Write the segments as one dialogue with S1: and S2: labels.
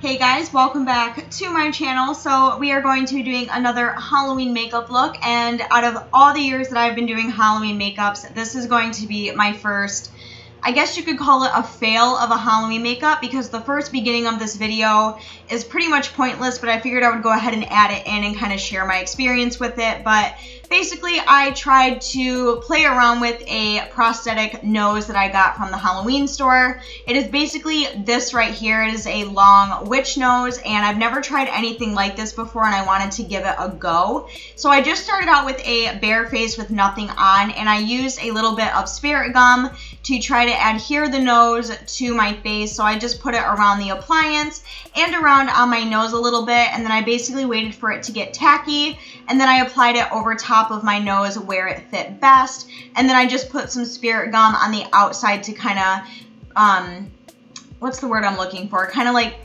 S1: Hey guys, welcome back to my channel. So we are going to be doing another Halloween makeup look, and out of all the years that I've been doing Halloween makeups, this is going to be my first, I guess you could call it a fail of a Halloween makeup, because the first beginning of this video is pretty much pointless, but I figured I would go ahead and add it in and kind of share my experience with it. But basically, I tried to play around with a prosthetic nose that I got from the Halloween store. It is basically this right here. It is a long witch nose, and I've never tried anything like this before, and I wanted to give it a go. So I just started out with a bare face with nothing on, and I used a little bit of spirit gum to try to adhere the nose to my face. So I just put it around the appliance and around on my nose a little bit, and then I basically waited for it to get tacky, and then I applied it over top of my nose where it fit best, and then I just put some spirit gum on the outside to kind of, what's the word I'm looking for? Kind of like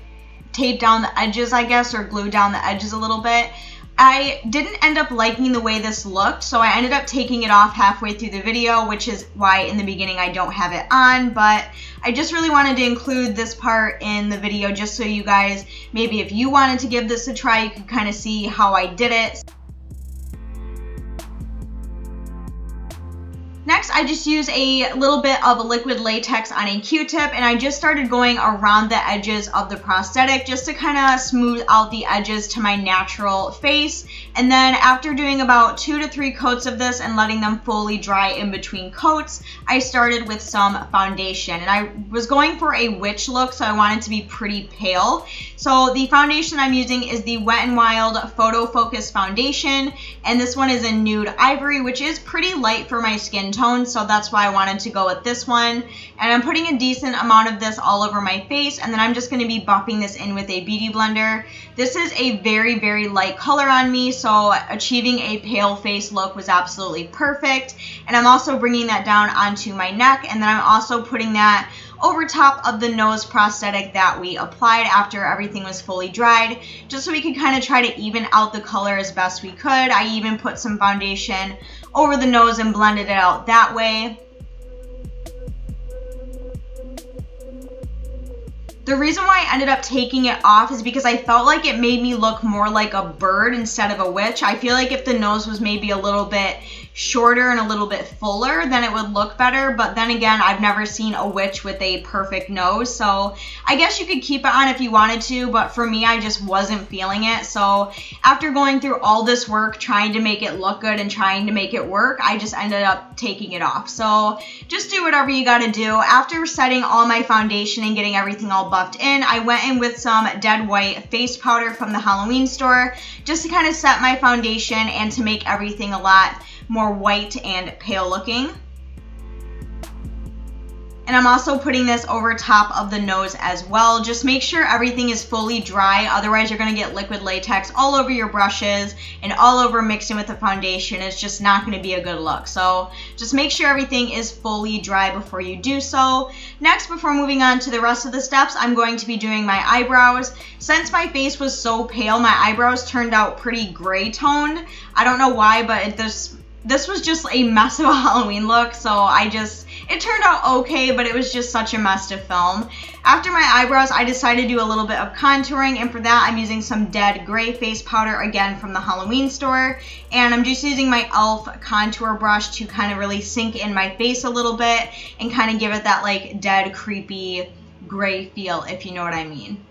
S1: tape down the edges, I guess, or glue down the edges a little bit. I didn't end up liking the way this looked, so I ended up taking it off halfway through the video, which is why in the beginning I don't have it on, but I just really wanted to include this part in the video just so you guys, maybe if you wanted to give this a try, you could kind of see how I did it. Next, I just use a little bit of liquid latex on a Q-tip, and I just started going around the edges of the prosthetic just to kind of smooth out the edges to my natural face. And then after doing about 2 to 3 coats of this and letting them fully dry in between coats, I started with some foundation. And I was going for a witch look, so I wanted to be pretty pale. So the foundation I'm using is the Wet n Wild Photo Focus Foundation, and this one is in Nude Ivory, which is pretty light for my skin tone, so that's why I wanted to go with this one. And I'm putting a decent amount of this all over my face, and then I'm just going to be buffing this in with a beauty blender. This is a very, very light color on me, so achieving a pale face look was absolutely perfect. And I'm also bringing that down onto my neck, and then I'm also putting that over top of the nose prosthetic that we applied after everything was fully dried, just so we could kind of try to even out the color as best we could. I even put some foundation over the nose and blended it out that way. The reason why I ended up taking it off is because I felt like it made me look more like a bird instead of a witch. I feel like if the nose was maybe a little bit shorter and a little bit fuller, then it would look better. But then again, I've never seen a witch with a perfect nose, so I guess you could keep it on if you wanted to, but for me, I just wasn't feeling it. So after going through all this work trying to make it look good and trying to make it work, I just ended up taking it off. So just do whatever you gotta do. After setting all my foundation and getting everything all buffed in, I went in with some Dead White face powder from the Halloween store just to kind of set my foundation and to make everything a lot more white and pale looking. And I'm also putting this over top of the nose as well. Just make sure everything is fully dry, otherwise you're going to get liquid latex all over your brushes and all over mixing with the foundation. It's just not going to be a good look. So just make sure everything is fully dry before you do so. Next, before moving on to the rest of the steps, I'm going to be doing my eyebrows. Since my face was so pale, my eyebrows turned out pretty gray toned. I don't know why, but this was just a mess of a Halloween look, so it turned out okay, but it was just such a mess to film. After my eyebrows, I decided to do a little bit of contouring, and for that, I'm using some Dead Gray face powder, again from the Halloween store, and I'm just using my e.l.f. contour brush to kind of really sink in my face a little bit and kind of give it that like dead, creepy gray feel, if you know what I mean.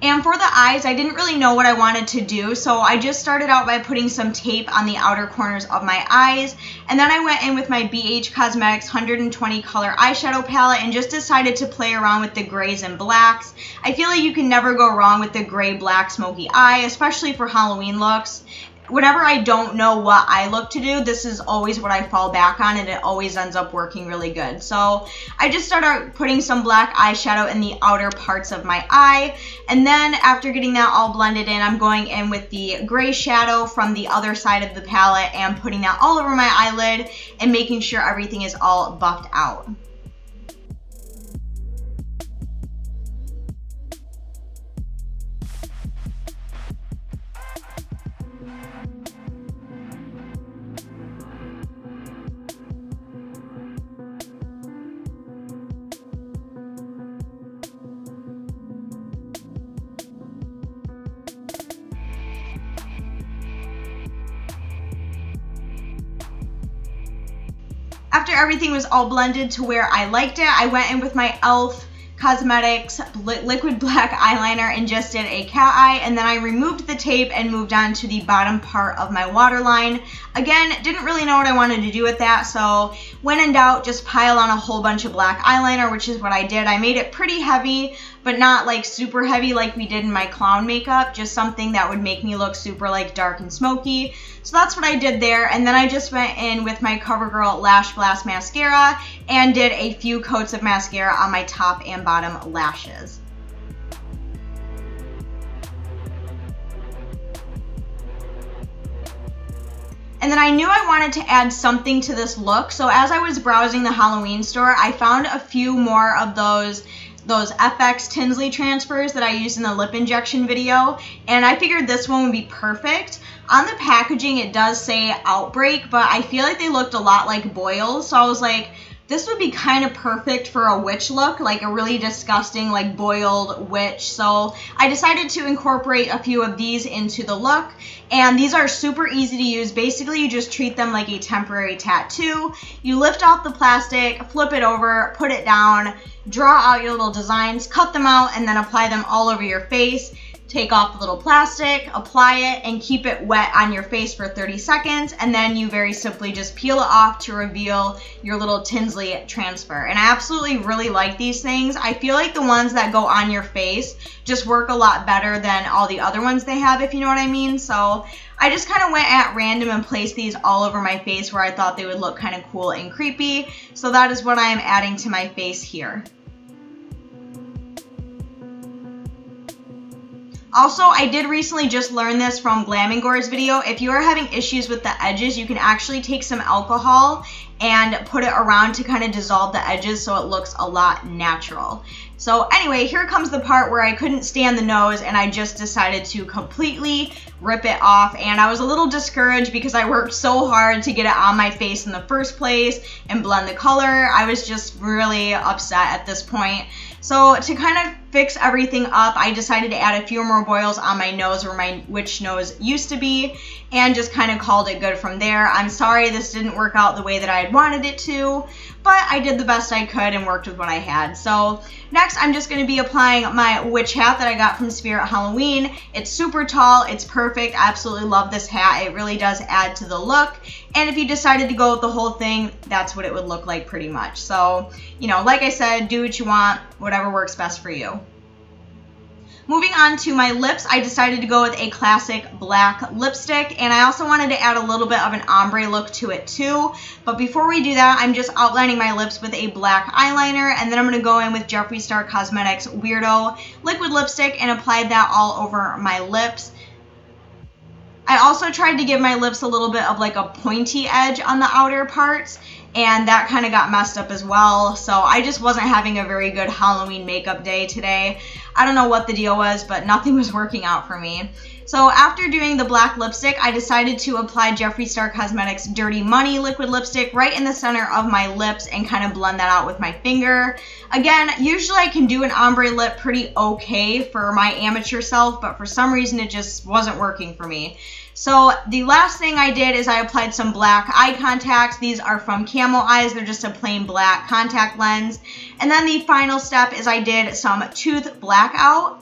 S1: And for the eyes, I didn't really know what I wanted to do, so I just started out by putting some tape on the outer corners of my eyes, and then I went in with my BH Cosmetics 120 color eyeshadow palette and just decided to play around with the grays and blacks. I feel like you can never go wrong with the gray, black, smoky eye, especially for Halloween looks. Whenever I don't know what eye look to do, this is always what I fall back on, and it always ends up working really good. So I just started putting some black eyeshadow in the outer parts of my eye, and then after getting that all blended in, I'm going in with the gray shadow from the other side of the palette and putting that all over my eyelid and making sure everything is all buffed out. After everything was all blended to where I liked it, I went in with my e.l.f. Cosmetics liquid black eyeliner and just did a cat eye, and then I removed the tape and moved on to the bottom part of my waterline. Again, didn't really know what I wanted to do with that, so when in doubt, just pile on a whole bunch of black eyeliner, which is what I did. I made it pretty heavy, but not like super heavy like we did in my clown makeup, just something that would make me look super like dark and smoky. So that's what I did there, and then I just went in with my CoverGirl Lash Blast Mascara and did a few coats of mascara on my top and bottom lashes. And then I knew I wanted to add something to this look, so as I was browsing the Halloween store, I found a few more of those SFX Transfers that I used in the lip injection video, and I figured this one would be perfect. On the packaging it does say Outbreak, but I feel like they looked a lot like boils, so I was like, this would be kind of perfect for a witch look, like a really disgusting like boiled witch. So I decided to incorporate a few of these into the look, and these are super easy to use. Basically you just treat them like a temporary tattoo. You lift off the plastic, flip it over, put it down, draw out your little designs, cut them out, and then apply them all over your face. Take off the little plastic, apply it, and keep it wet on your face for 30 seconds, and then you very simply just peel it off to reveal your little Tinsley transfer. And I absolutely really like these things. I feel like the ones that go on your face just work a lot better than all the other ones they have, if you know what I mean. So I just kind of went at random and placed these all over my face where I thought they would look kind of cool and creepy. So that is what I am adding to my face here. Also, I did recently just learn this from Glamingor's video. If you are having issues with the edges, you can actually take some alcohol and put it around to kind of dissolve the edges so it looks a lot natural. So anyway, here comes the part where I couldn't stand the nose and I just decided to completely rip it off. And I was a little discouraged because I worked so hard to get it on my face in the first place and blend the color. I was just really upset at this point. So to kind of fix everything up, I decided to add a few more boils on my nose where my witch nose used to be, and just kind of called it good from there. I'm sorry this didn't work out the way that I had wanted it to, but I did the best I could and worked with what I had. So next I'm just going to be applying my witch hat that I got from Spirit Halloween. It's super tall, it's perfect, I absolutely love this hat. It really does add to the look, and if you decided to go with the whole thing, that's what it would look like pretty much. So, you know, like I said, do what you want, whatever works best for you. Moving on to my lips, I decided to go with a classic black lipstick, and I also wanted to add a little bit of an ombre look to it too. But before we do that, I'm just outlining my lips with a black eyeliner, and then I'm going to go in with Jeffree Star Cosmetics Weirdo liquid lipstick and apply that all over my lips. I also tried to give my lips a little bit of like a pointy edge on the outer parts, and that kind of got messed up as well. So I just wasn't having a very good Halloween makeup day today. I don't know what the deal was, but nothing was working out for me. So after doing the black lipstick, I decided to apply Jeffree Star Cosmetics Dirty Money liquid lipstick right in the center of my lips and kind of blend that out with my finger. Again, usually I can do an ombre lip pretty okay for my amateur self, but for some reason it just wasn't working for me. So the last thing I did is I applied some black eye contacts. These are from Camo Eyes. They're just a plain black contact lens. And then the final step is I did some tooth blackout.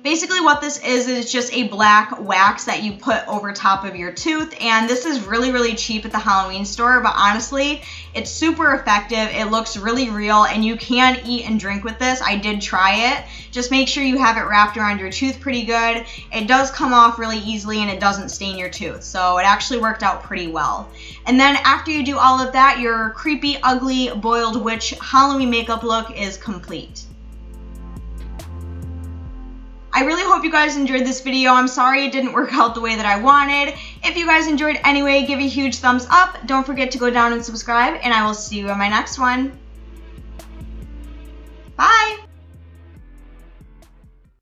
S1: Basically what this is just a black wax that you put over top of your tooth, and this is really, really cheap at the Halloween store, but honestly, it's super effective. It looks really real, and you can eat and drink with this. I did try it. Just make sure you have it wrapped around your tooth pretty good. It does come off really easily, and it doesn't stain your tooth, so it actually worked out pretty well. And then after you do all of that, your creepy, ugly, boiled witch Halloween makeup look is complete. I really hope you guys enjoyed this video. I'm sorry it didn't work out the way that I wanted. If you guys enjoyed anyway, give a huge thumbs up. Don't forget to go down and subscribe, and I will see you in my next one.